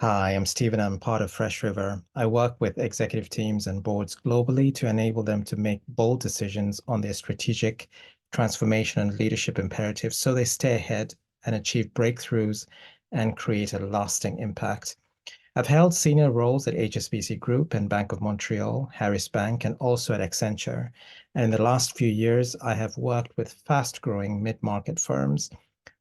Hi, I'm Stephen. I'm part of Fresh River. I work with executive teams and boards globally to enable them to make bold decisions on their strategic transformation and leadership imperatives so they stay ahead and achieve breakthroughs and create a lasting impact. I've held senior roles at HSBC Group and Bank of Montreal, Harris Bank, and also at Accenture. And in the last few years, I have worked with fast-growing mid-market firms.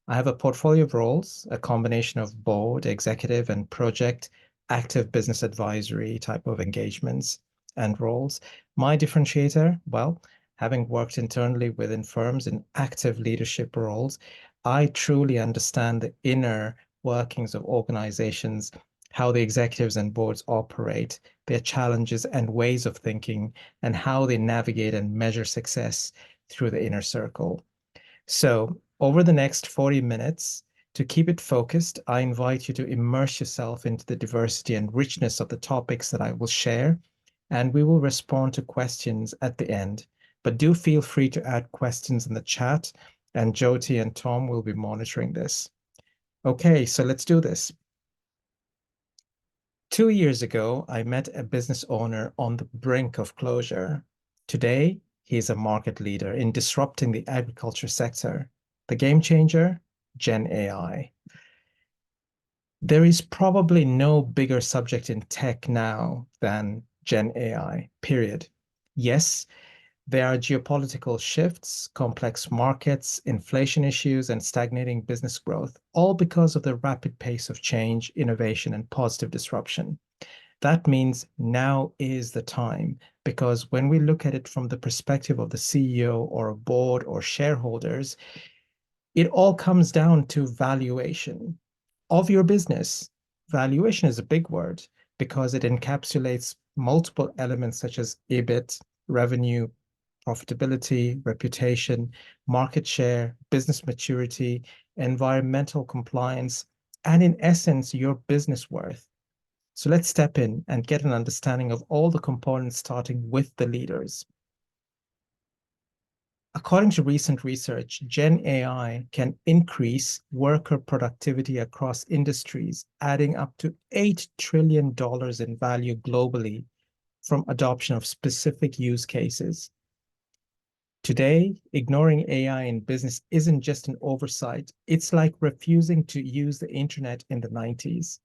I have a portfolio of roles, a combination of board, executive, and project, active business advisory type of engagements and roles. My differentiator, well, having worked internally within firms in active leadership roles, I truly understand the inner workings of organizations, how the executives and boards operate, their challenges and ways of thinking, and how they navigate and measure success through the inner circle. So, over the next 40 minutes, to keep it focused, I invite you to immerse yourself into the diversity and richness of the topics that I will share, and we will respond to questions at the end. But do feel free to add questions in the chat, and Jyoti and Tom will be monitoring this. Okay, so let's do this. 2 years ago, I met a business owner on the brink of closure. Today, he is a market leader in disrupting the agriculture sector. The game changer, Gen AI. There is probably no bigger subject in tech now than Gen AI, period. Yes, there are geopolitical shifts, complex markets, inflation issues, and stagnating business growth, all because of the rapid pace of change, innovation, and positive disruption. That means now is the time because when we look at it from the perspective of the CEO or a board or shareholders, it all comes down to valuation of your business. Valuation is a big word because it encapsulates multiple elements such as EBIT, revenue, profitability, reputation, market share, business maturity, environmental compliance, and in essence, your business worth. So let's step in and get an understanding of all the components, starting with the leaders. According to recent research, Gen AI can increase worker productivity across industries, adding up to $8 trillion in value globally from adoption of specific use cases. Today, ignoring AI in business isn't just an oversight, it's like refusing to use the internet in the 90s.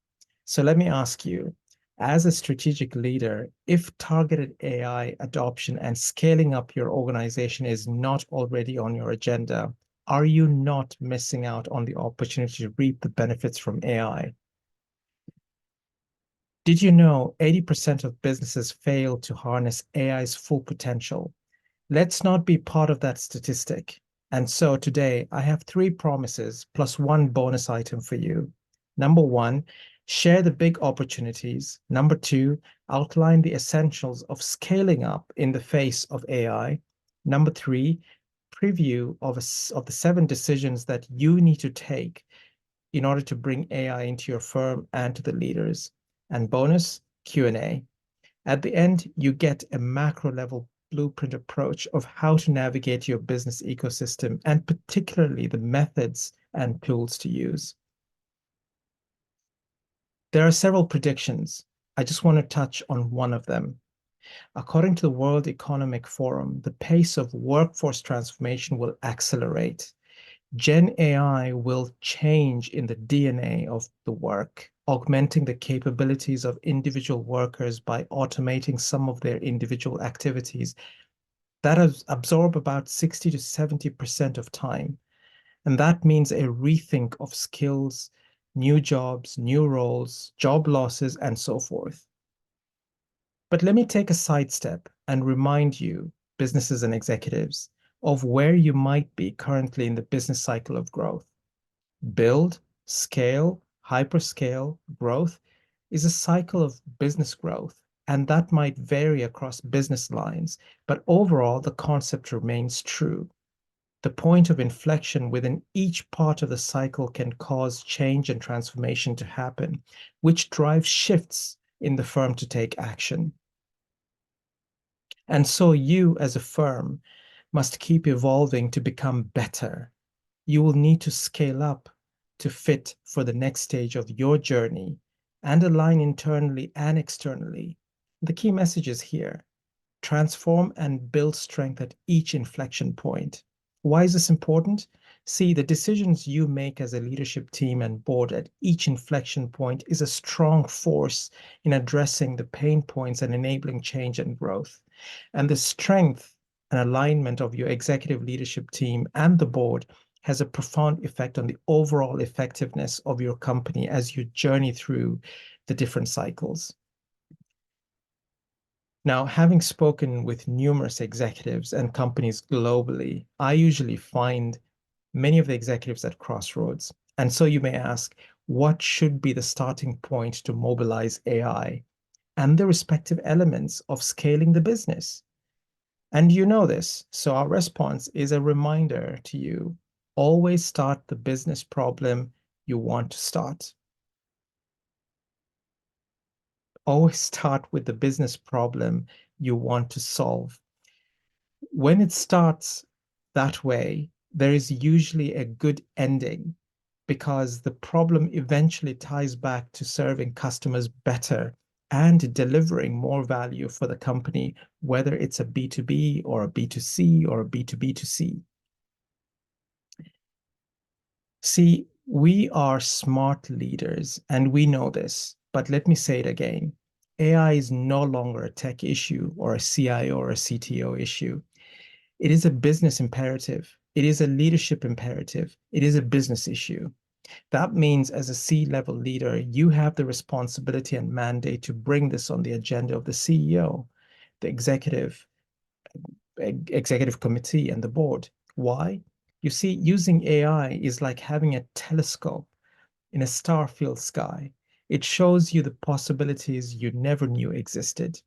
So let me ask you, as a strategic leader, if targeted AI adoption and scaling up your organization is not already on your agenda, are you not missing out on the opportunity to reap the benefits from AI? Did you know 80% of businesses fail to harness AI's full potential? Let's not be part of that statistic. And so today I have three promises plus one bonus item for you. Number one, share the big opportunities. Number two, outline the essentials of scaling up in the face of AI. Number three, preview of the 7 decisions that you need to take in order to bring AI into your firm and to the leaders. And bonus, Q&A. At the end, you get a macro level blueprint approach of how to navigate your business ecosystem and particularly the methods and tools to use. There are several predictions. I just want to touch on one of them. According to the World Economic Forum, the pace of workforce transformation will accelerate. Gen AI will change in the DNA of the work, augmenting the capabilities of individual workers by automating some of their individual activities that absorb about 60 to 70% of time. And that means a rethink of skills, new jobs, new roles, job losses, and so forth. But let me take a sidestep and remind you, businesses and executives, of where you might be currently in the business cycle of growth. Build, scale, hyperscale, growth is a cycle of business growth, and that might vary across business lines, but overall, the concept remains true. The point of inflection within each part of the cycle can cause change and transformation to happen, which drives shifts in the firm to take action. And so you, as a firm, must keep evolving to become better. You will need to scale up to fit for the next stage of your journey. and align internally and externally. The key message is here: transform and build strength at each inflection point. Why is this important? See, the decisions you make as a leadership team and board at each inflection point is a strong force in addressing the pain points and enabling change and growth. And the strength and alignment of your executive leadership team and the board has a profound effect on the overall effectiveness of your company as you journey through the different cycles. Now, having spoken with numerous executives and companies globally, I usually find many of the executives at crossroads. And so you may ask, what should be the starting point to mobilize AI and the respective elements of scaling the business? And you know this, so our response is a reminder to you: always start the business problem you want to start. Always start with the business problem you want to solve. When it starts that way, there is usually a good ending because the problem eventually ties back to serving customers better and delivering more value for the company, whether it's a B2B or a B2C or a B2B2C. See, we are smart leaders and we know this, but let me say it again. AI is no longer a tech issue or a CIO or a CTO issue. It is a business imperative. It is a leadership imperative. It is a business issue. That means as a C-level leader, you have the responsibility and mandate to bring this on the agenda of the CEO, the executive committee, and the board. Why? You see, using AI is like having a telescope in a star-filled sky. It shows you the possibilities you never knew existed.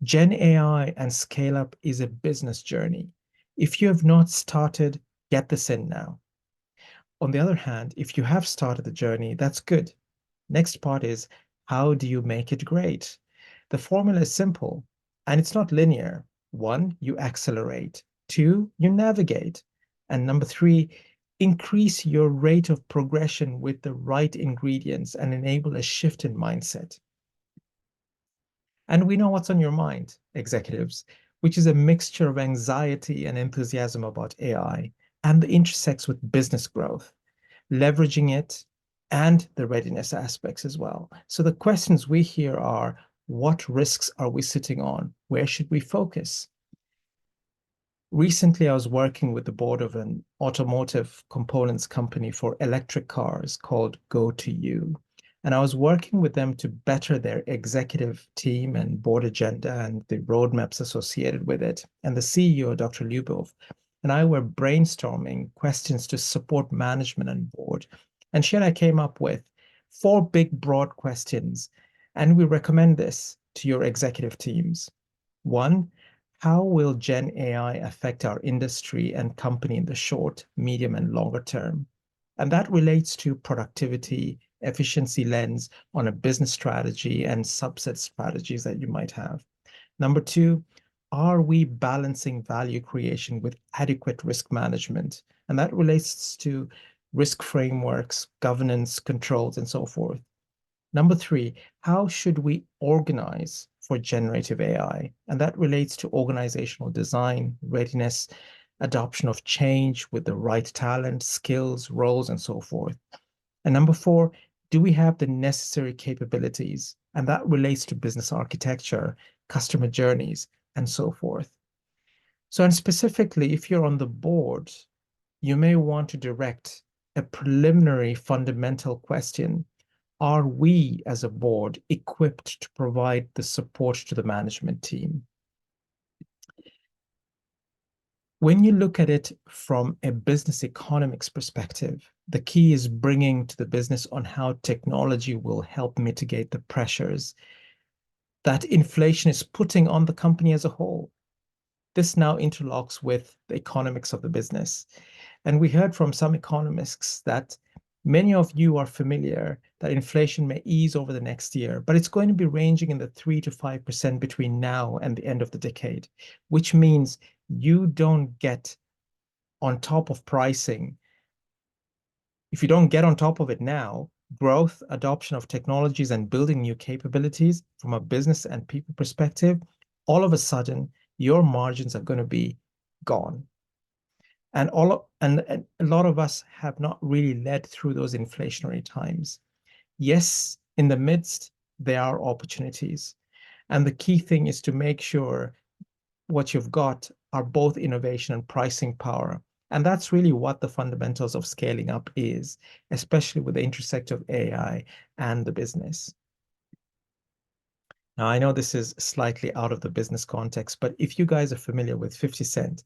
Gen AI and scale up is a business journey. If you have not started, get this in now. On the other hand, if you have started the journey, that's good. Next part is, how do you make it great? The formula is simple and it's not linear. One, you accelerate. Two, you navigate. And number three, increase your rate of progression with the right ingredients and enable a shift in mindset. And we know what's on your mind, executives, which is a mixture of anxiety and enthusiasm about AI, and the intersects with business growth, leveraging it, and the readiness aspects as well. So the questions we hear are, what risks are we sitting on? Where should we focus? Recently, I was working with the board of an automotive components company for electric cars called Go2U. And I was working with them to better their executive team and board agenda and the roadmaps associated with it. And the CEO, Dr. Lyubov, and I were brainstorming questions to support management and board. And she and I came up with four big, broad questions. And we recommend this to your executive teams. One, how will Gen AI affect our industry and company in the short, medium, and longer term? And that relates to productivity, efficiency lens on a business strategy and subset strategies that you might have. Number two, are we balancing value creation with adequate risk management? And that relates to risk frameworks, governance, controls, and so forth. Number three, how should we organize for generative AI? And that relates to organizational design, readiness, adoption of change with the right talent, skills, roles, and so forth. And number four, do we have the necessary capabilities? And that relates to business architecture, customer journeys, and so forth. So, and specifically, if you're on the board, you may want to direct a preliminary fundamental question: are we as a board equipped to provide the support to the management team? When you look at it from a business economics perspective, the key is bringing to the business on how technology will help mitigate the pressures that inflation is putting on the company as a whole. This now interlocks with the economics of the business. And we heard from some economists that many of you are familiar that inflation may ease over the next year, but it's going to be ranging in the 3 to 5% between now and the end of the decade, which means you don't get on top of pricing. If you don't get on top of it now, growth, adoption of technologies, and building new capabilities from a business and people perspective, all of a sudden, your margins are going to be gone. And a lot of us have not really led through those inflationary times. Yes, in the midst, there are opportunities. And the key thing is to make sure what you've got are both innovation and pricing power. And that's really what the fundamentals of scaling up is, especially with the intersect of AI and the business. Now, I know this is slightly out of the business context, but if you guys are familiar with 50 Cent,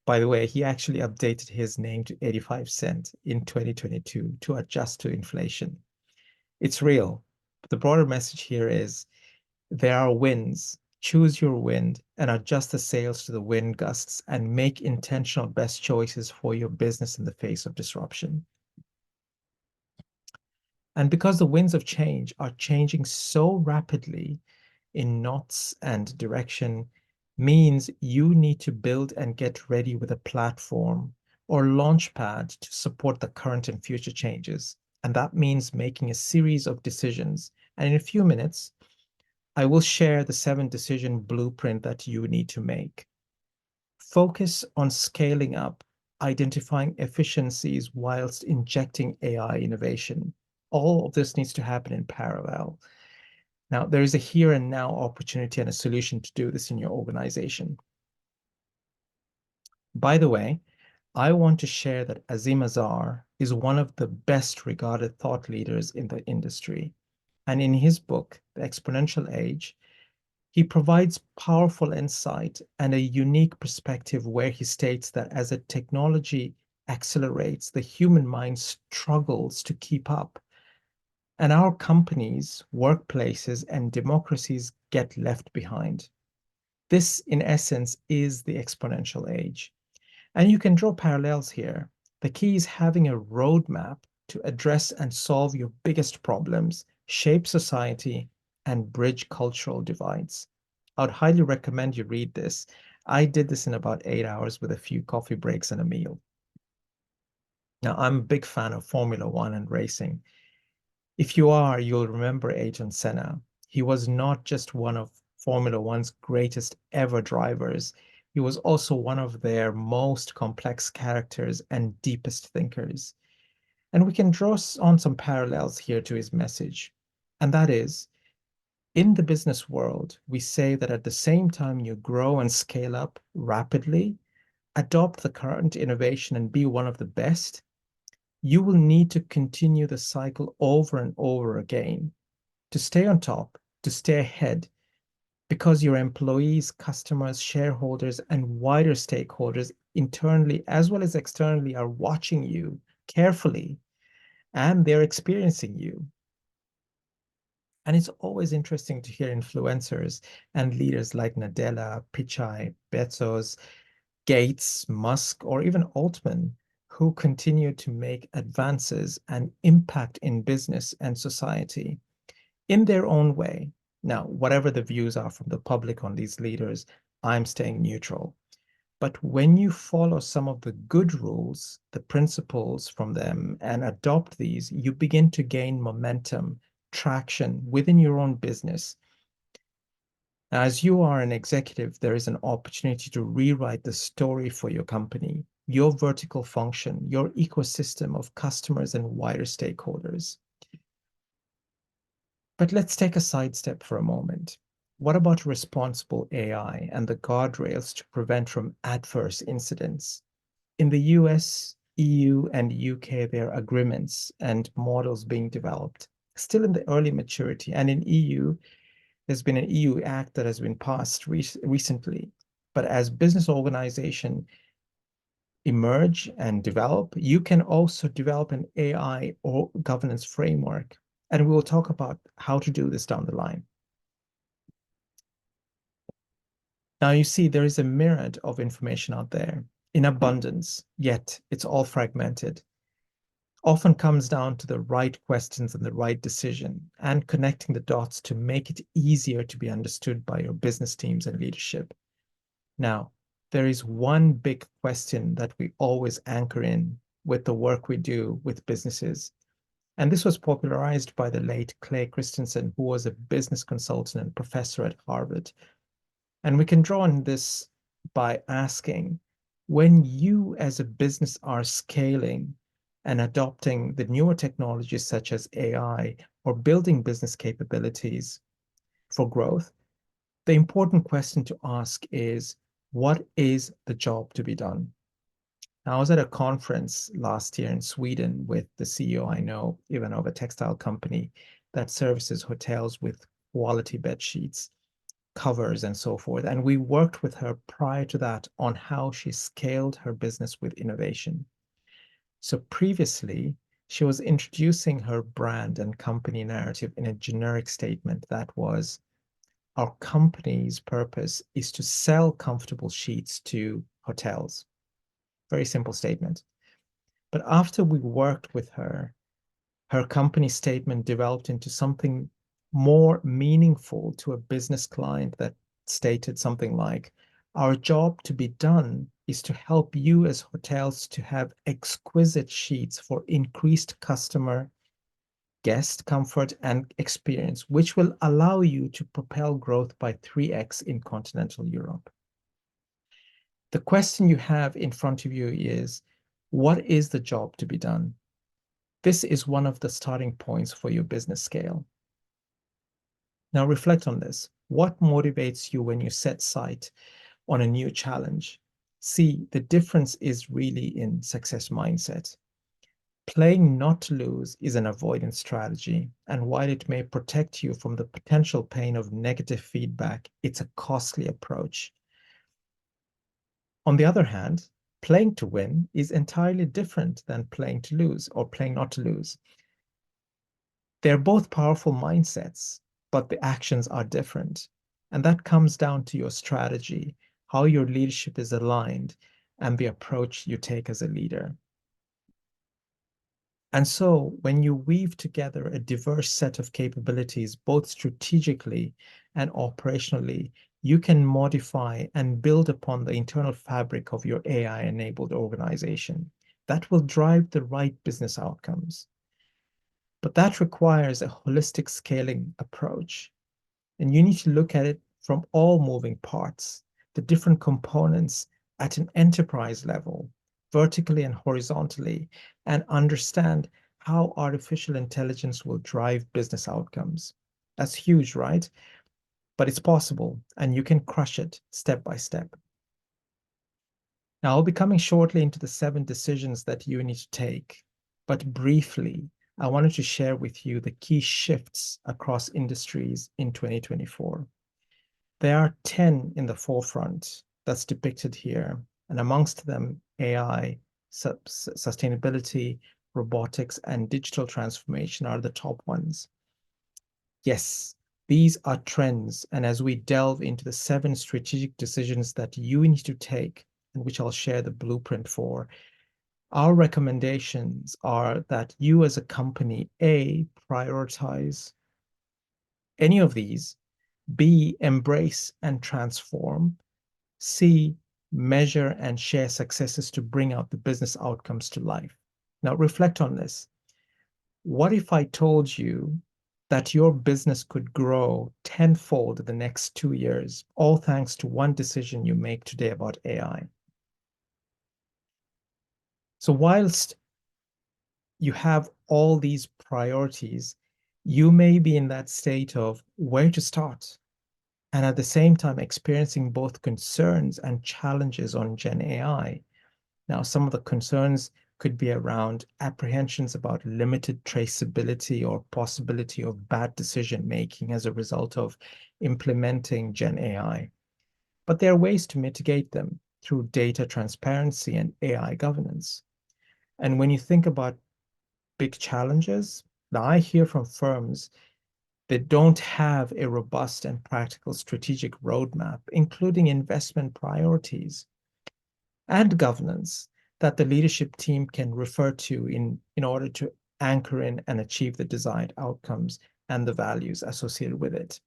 by the way, he actually updated his name to 85 Cent in 2022 to adjust to inflation. It's real. But the broader message here is there are winds. Choose your wind and adjust the sails to the wind gusts and make intentional best choices for your business in the face of disruption. And because the winds of change are changing so rapidly in knots and direction, means you need to build and get ready with a platform or launch pad to support the current and future changes. And that means making a series of decisions. And in a few minutes, I will share the 7 decision blueprint that you need to make. Focus on scaling up, identifying efficiencies whilst injecting AI innovation. All of this needs to happen in parallel. Now, there is a here and now opportunity and a solution to do this in your organization. By the way, I want to share that Azim Azar is one of the best regarded thought leaders in the industry. And in his book, The Exponential Age, he provides powerful insight and a unique perspective where he states that as a technology accelerates, the human mind struggles to keep up. And our companies, workplaces, and democracies get left behind. This, in essence, is the exponential age. And you can draw parallels here. The key is having a roadmap to address and solve your biggest problems, shape society, and bridge cultural divides. I would highly recommend you read this. I did this in about 8 hours with a few coffee breaks and a meal. Now, I'm a big fan of Formula One and racing. If you are, you'll remember Ayrton Senna. He was not just one of Formula One's greatest ever drivers, he was also one of their most complex characters and deepest thinkers. And we can draw on some parallels here to his message. And that is, in the business world, we say that at the same time you grow and scale up rapidly, adopt the current innovation and be one of the best, you will need to continue the cycle over and over again to stay on top, to stay ahead, because your employees, customers, shareholders, and wider stakeholders internally as well as externally are watching you carefully and they're experiencing you. And it's always interesting to hear influencers and leaders like Nadella, Pichai, Bezos, Gates, Musk, or even Altman who continue to make advances and impact in business and society in their own way. Now, whatever the views are from the public on these leaders, I'm staying neutral. But when you follow some of the good rules, the principles from them, and adopt these, you begin to gain momentum, traction within your own business. Now, as you are an executive, there is an opportunity to rewrite the story for your company, your vertical function, your ecosystem of customers and wider stakeholders. But let's take a sidestep for a moment. What about responsible AI and the guardrails to prevent from adverse incidents? In the US, EU, and UK, there are agreements and models being developed, still in the early maturity. And in EU, there's been an EU Act that has been passed recently. But as business organization emerge and develop, you can also develop an AI or governance framework. And we will talk about how to do this down the line. Now, you see, there is a myriad of information out there in abundance, yet it's all fragmented. Often comes down to the right questions and the right decision and connecting the dots to make it easier to be understood by your business teams and leadership. Now, there is one big question that we always anchor in with the work we do with businesses. And this was popularized by the late Clay Christensen, who was a business consultant and professor at Harvard. And we can draw on this by asking, when you as a business are scaling and adopting the newer technologies such as AI or building business capabilities for growth, the important question to ask is, what is the job to be done? Now, I was at a conference last year in Sweden with the CEO I know, even of a textile company that services hotels with quality bed sheets, covers, and so forth. And we worked with her prior to that on how she scaled her business with innovation. So previously, she was introducing her brand and company narrative in a generic statement that was, our company's purpose is to sell comfortable sheets to hotels. Very simple statement. But after we worked with her, her company statement developed into something more meaningful to a business client that stated something like, our job to be done is to help you as hotels to have exquisite sheets for increased customer, guest comfort and experience, which will allow you to propel growth by 3x in continental Europe. The question you have in front of you is, what is the job to be done? This is one of the starting points for your business scale. Now reflect on this. What motivates you when you set sight on a new challenge? See, the difference is really in success mindset. Playing not to lose is an avoidance strategy, and while it may protect you from the potential pain of negative feedback, it's a costly approach. On the other hand, playing to win is entirely different than playing to lose or playing not to lose. They're both powerful mindsets, but the actions are different. And that comes down to your strategy, how your leadership is aligned, and the approach you take as a leader. And so, when you weave together a diverse set of capabilities, both strategically and operationally, you can modify and build upon the internal fabric of your AI-enabled organization. That will drive the right business outcomes. But that requires a holistic scaling approach. And you need to look at it from all moving parts, the different components at an enterprise level, vertically and horizontally, and understand how artificial intelligence will drive business outcomes. That's huge, right? But it's possible, and you can crush it step by step. Now, I'll be coming shortly into the 7 decisions that you need to take, but briefly, I wanted to share with you the key shifts across industries in 2024. There are 10 in the forefront that's depicted here, and amongst them, AI, sustainability, robotics, and digital transformation are the top ones. Yes, these are trends, and as we delve into the 7 strategic decisions that you need to take, and which I'll share the blueprint for, our recommendations are that you as a company, A, prioritize any of these, B, embrace and transform, C, measure and share successes to bring out the business outcomes to life. Now, reflect on this. What if I told you that your business could grow tenfold in the next 2 years, all thanks to one decision you make today about AI? So, whilst you have all these priorities, you may be in that state of where to start, and at the same time experiencing both concerns and challenges on Gen AI. Now, some of the concerns could be around apprehensions about limited traceability or possibility of bad decision making as a result of implementing Gen AI. But there are ways to mitigate them through data transparency and AI governance. And when you think about big challenges, now I hear from firms that don't have a robust and practical strategic roadmap, including investment priorities and governance that the leadership team can refer to in order to anchor in and achieve the desired outcomes and the values associated with it.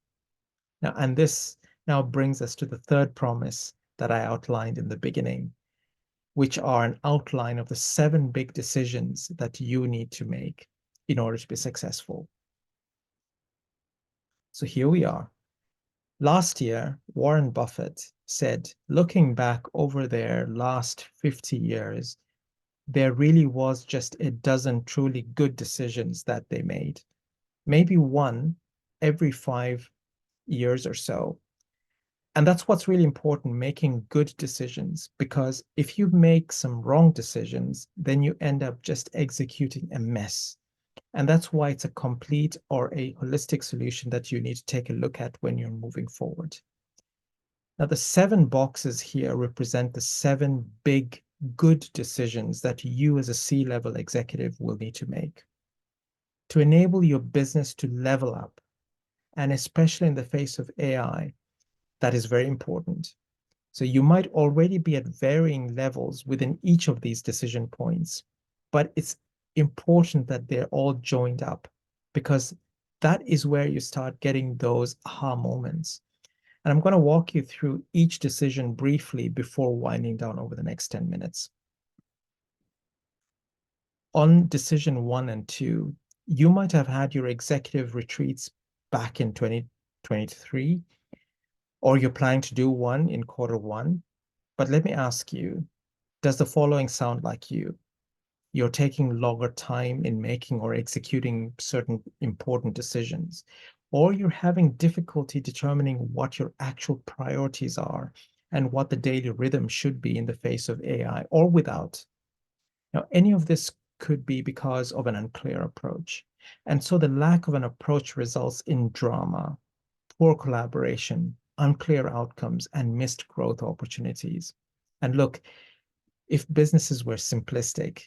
Now, and this now brings us to the third promise that I outlined in the beginning, which are an outline of the 7 big decisions that you need to make. in order to be successful. So here we are. Last year, Warren Buffett said, looking back over their last 50 years, there really was just a dozen truly good decisions that they made. Maybe one every 5 years or so. And that's what's really important, making good decisions, because if you make some wrong decisions, then you end up just executing a mess. And that's why it's a complete or a holistic solution that you need to take a look at when you're moving forward. Now, the 7 boxes here represent the 7 big good decisions that you as a C-level executive will need to make to enable your business to level up. And especially in the face of AI, that is very important. So you might already be at varying levels within each of these decision points, but it's important that they're all joined up, because that is where you start getting those aha moments. And I'm going to walk you through each decision briefly before winding down over the next 10 minutes. On decision 1 and 2, you might have had your executive retreats back in 2023, or you're planning to do one in quarter 1. But let me ask you, does the following sound like you? You're taking longer time in making or executing certain important decisions, or you're having difficulty determining what your actual priorities are and what the daily rhythm should be in the face of AI or without. Now, any of this could be because of an unclear approach. And so the lack of an approach results in drama, poor collaboration, unclear outcomes, and missed growth opportunities. And look, if businesses were simplistic,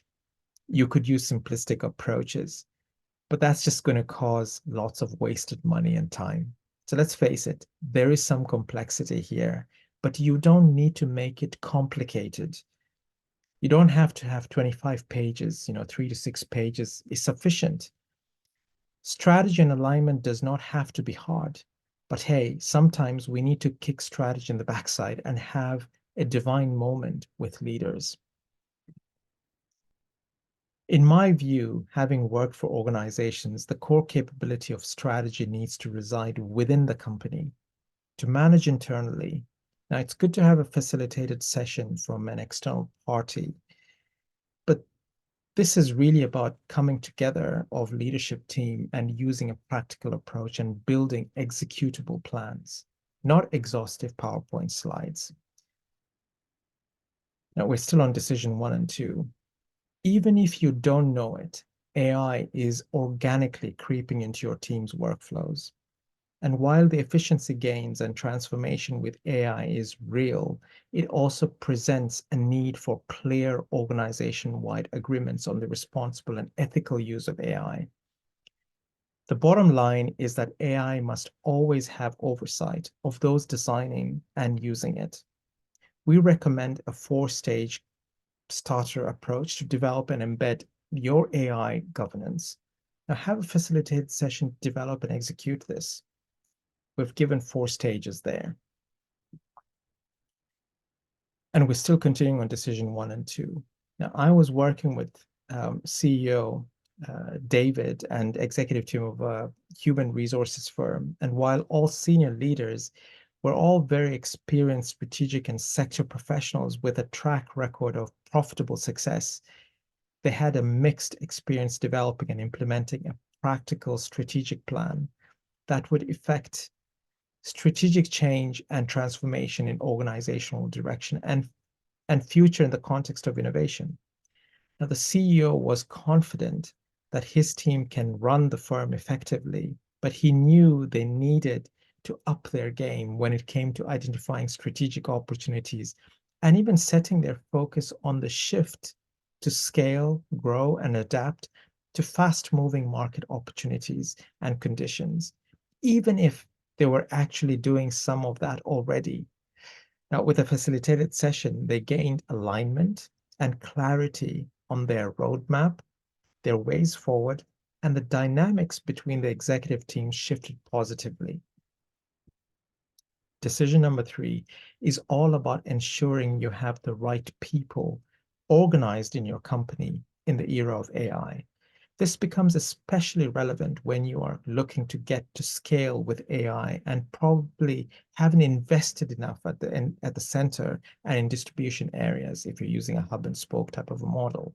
you could use simplistic approaches, but that's just going to cause lots of wasted money and time. So let's face it, there is some complexity here, but you don't need to make it complicated. You don't have to have 25 pages, 3 to 6 pages is sufficient. Strategy and alignment does not have to be hard, but hey, sometimes we need to kick strategy in the backside and have a divine moment with leaders. In my view, having worked for organizations, the core capability of strategy needs to reside within the company to manage internally. Now, it's good to have a facilitated session from an external party, but this is really about coming together of leadership team and using a practical approach and building executable plans, not exhaustive PowerPoint slides. Now, we're still on decision 1 and 2. Even if you don't know it, AI is organically creeping into your team's workflows. And while the efficiency gains and transformation with AI is real, it also presents a need for clear organization-wide agreements on the responsible and ethical use of AI. The bottom line is that AI must always have oversight of those designing and using it. We recommend a 4-stage starter approach to develop and embed your AI governance. Now, have a facilitated session, develop and execute this. We've given 4 stages there. And we're still continuing on decision 1 and 2. Now, I was working with CEO David and executive team of a human resources firm. And while all senior leaders were all very experienced strategic and sector professionals with a track record of profitable success, they had a mixed experience developing and implementing a practical strategic plan that would effect strategic change and transformation in organizational direction and future in the context of innovation. Now, the CEO was confident that his team can run the firm effectively, but he knew they needed to up their game when it came to identifying strategic opportunities and even setting their focus on the shift to scale, grow, and adapt to fast-moving market opportunities and conditions, even if they were actually doing some of that already. Now, with a facilitated session, they gained alignment and clarity on their roadmap, their ways forward, and the dynamics between the executive team shifted positively. Decision number 3 is all about ensuring you have the right people organized in your company in the era of AI. This becomes especially relevant when you are looking to get to scale with AI and probably haven't invested enough at the center and in distribution areas if you're using a hub and spoke type of a model.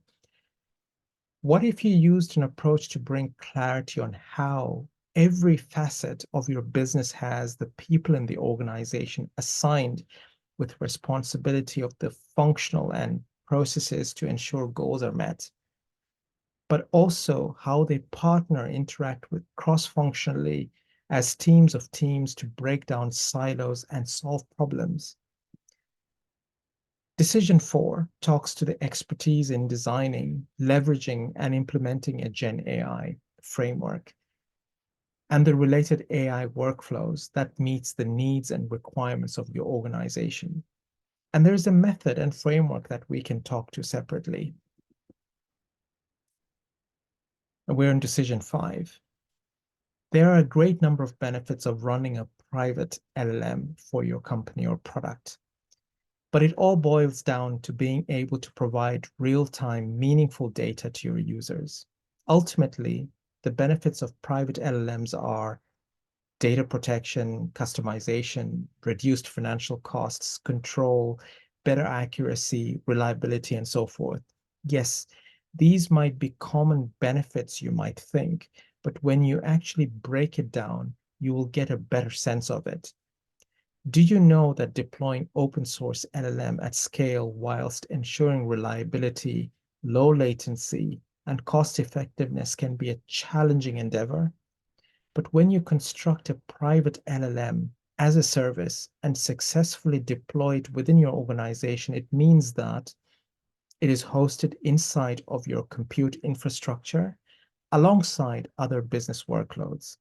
What if you used an approach to bring clarity on how every facet of your business has the people in the organization assigned with responsibility of the functional and processes to ensure goals are met, but also how they partner, interact with cross-functionally as teams of teams to break down silos and solve problems. Decision 4 talks to the expertise in designing, leveraging, and implementing a Gen AI framework and the related AI workflows that meets the needs and requirements of your organization. And there's a method and framework that we can talk to separately. And we're in decision 5. There are a great number of benefits of running a private LLM for your company or product. But it all boils down to being able to provide real-time, meaningful data to your users. Ultimately, the benefits of private LLMs are data protection, customization, reduced financial costs, control, better accuracy, reliability, and so forth. Yes, these might be common benefits you might think, but when you actually break it down, you will get a better sense of it. Do you know that deploying open source LLM at scale whilst ensuring reliability, low latency, and cost effectiveness can be a challenging endeavor? But when you construct a private LLM as a service and successfully deploy it within your organization, it means that it is hosted inside of your compute infrastructure alongside other business workloads.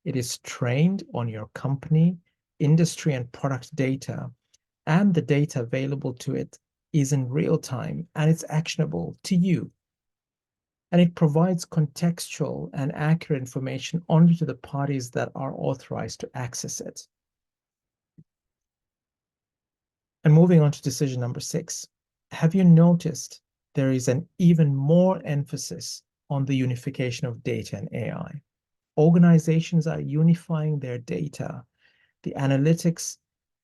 It is trained on your company, industry, and product data, and the data available to it is in real time and it's actionable to you. And it provides contextual and accurate information only to the parties that are authorized to access it. And moving on to decision number 6, have you noticed there is an even more emphasis on the unification of data and AI? Organizations are unifying their data, the analytics,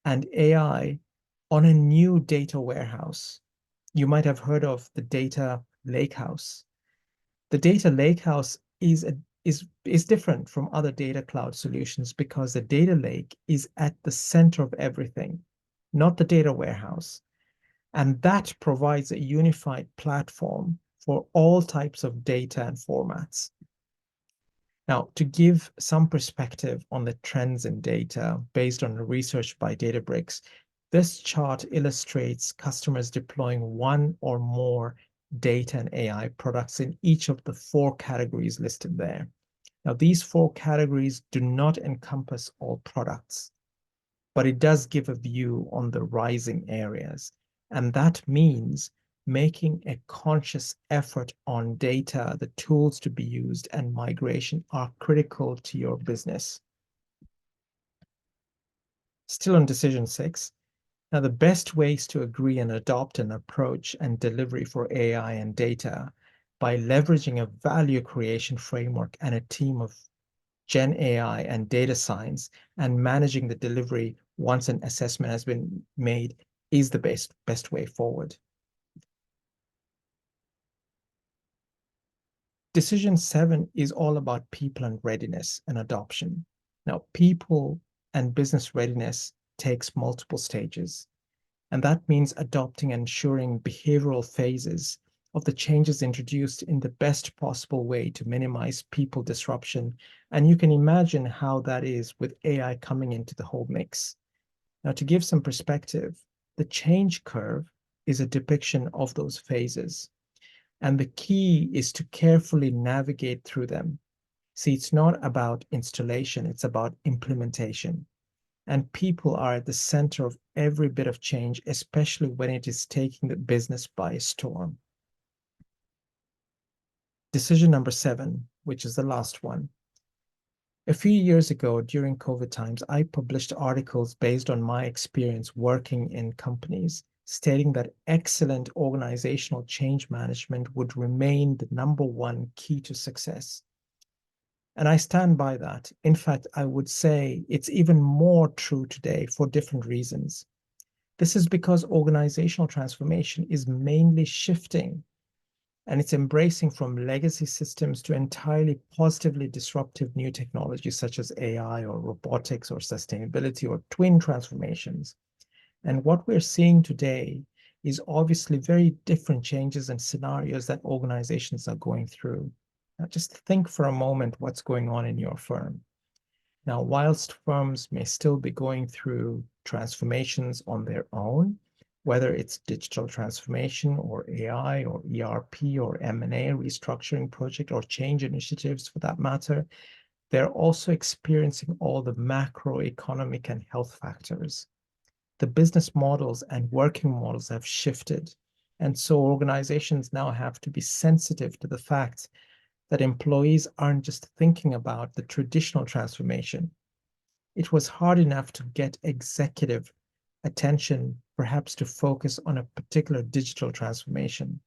and AI on a new data warehouse. You might have heard of the data lakehouse. The data lakehouse is different from other data cloud solutions because the data lake is at the center of everything, not the data warehouse. And that provides a unified platform for all types of data and formats. Now, to give some perspective on the trends in data based on research by Databricks, this chart illustrates customers deploying one or more data and AI products in each of the 4 categories listed there. Now, these 4 categories do not encompass all products, but it does give a view on the rising areas. And that means making a conscious effort on data, the tools to be used, and migration are critical to your business. Still on decision 6, now the best ways to agree and adopt an approach and delivery for AI and data by leveraging a value creation framework and a team of Gen AI and data science and managing the delivery once an assessment has been made is the best way forward. Decision 7 is all about people and readiness and adoption. Now, people and business readiness takes multiple stages, and that means adopting and ensuring behavioral phases of the changes introduced in the best possible way to minimize people disruption. And you can imagine how that is with AI coming into the whole mix. Now, to give some perspective, the change curve is a depiction of those phases. And the key is to carefully navigate through them. See, it's not about installation, it's about implementation. And people are at the center of every bit of change, especially when it is taking the business by storm. Decision number 7, which is the last one. A few years ago, during COVID times, I published articles based on my experience working in companies, stating that excellent organizational change management would remain the #1 key to success. And I stand by that. In fact, I would say it's even more true today for different reasons. This is because organizational transformation is mainly shifting, and it's embracing from legacy systems to entirely positively disruptive new technologies such as AI or robotics or sustainability or twin transformations. And what we're seeing today is obviously very different changes and scenarios that organizations are going through. Now, just think for a moment what's going on in your firm. Now, whilst firms may still be going through transformations on their own, whether it's digital transformation or AI or ERP or M&A restructuring project or change initiatives for that matter, they're also experiencing all the macroeconomic and health factors. The business models and working models have shifted. And so organizations now have to be sensitive to the fact that employees aren't just thinking about the traditional transformation. It was hard enough to get executive attention, perhaps to focus on a particular digital transformation.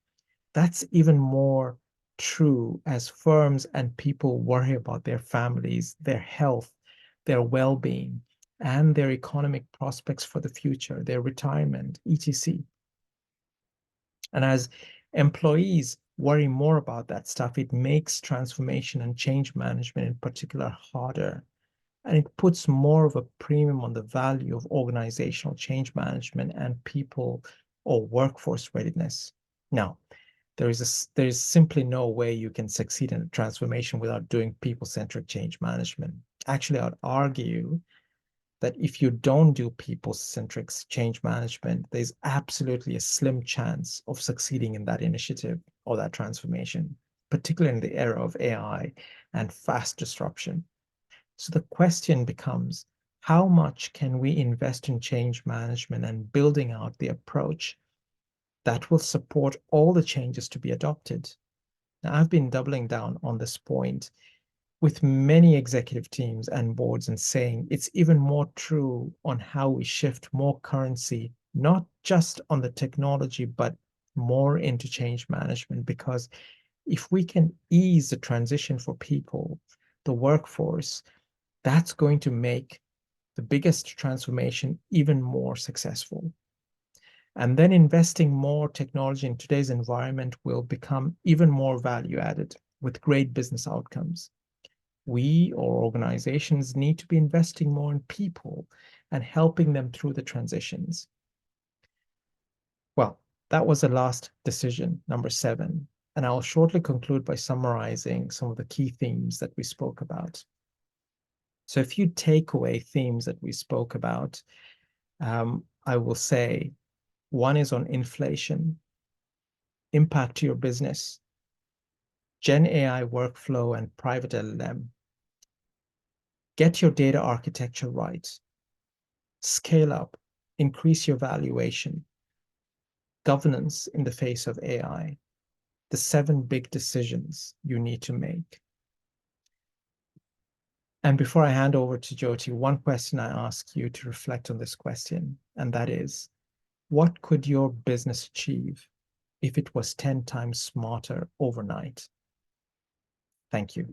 That's even more true as firms and people worry about their families, their health, their well-being, and their economic prospects for the future, their retirement, etc. And as employees worry more about that stuff, it makes transformation and change management in particular harder. And it puts more of a premium on the value of organizational change management and people or workforce readiness. Now, there is simply no way you can succeed in a transformation without doing people-centric change management. Actually, I'd argue that if you don't do people-centric change management, there's absolutely a slim chance of succeeding in that initiative or that transformation, particularly in the era of AI and fast disruption. So the question becomes, how much can we invest in change management and building out the approach that will support all the changes to be adopted? Now, I've been doubling down on this point with many executive teams and boards and saying it's even more true on how we shift more currency, not just on the technology, but more into change management. Because if we can ease the transition for people, the workforce, that's going to make the biggest transformation even more successful. And then investing more technology in today's environment will become even more value added with great business outcomes. We or organizations need to be investing more in people and helping them through the transitions. Well, that was the last decision, number 7. And I'll shortly conclude by summarizing some of the key themes that we spoke about. So a few takeaway themes that we spoke about, I will say, one is on inflation, impact to your business, Gen AI workflow and private LLM. Get your data architecture right. Scale up, increase your valuation. Governance in the face of AI. The 7 big decisions you need to make. And before I hand over to Jyoti, one question I ask you to reflect on this question, and that is, what could your business achieve if it was 10 times smarter overnight? Thank you.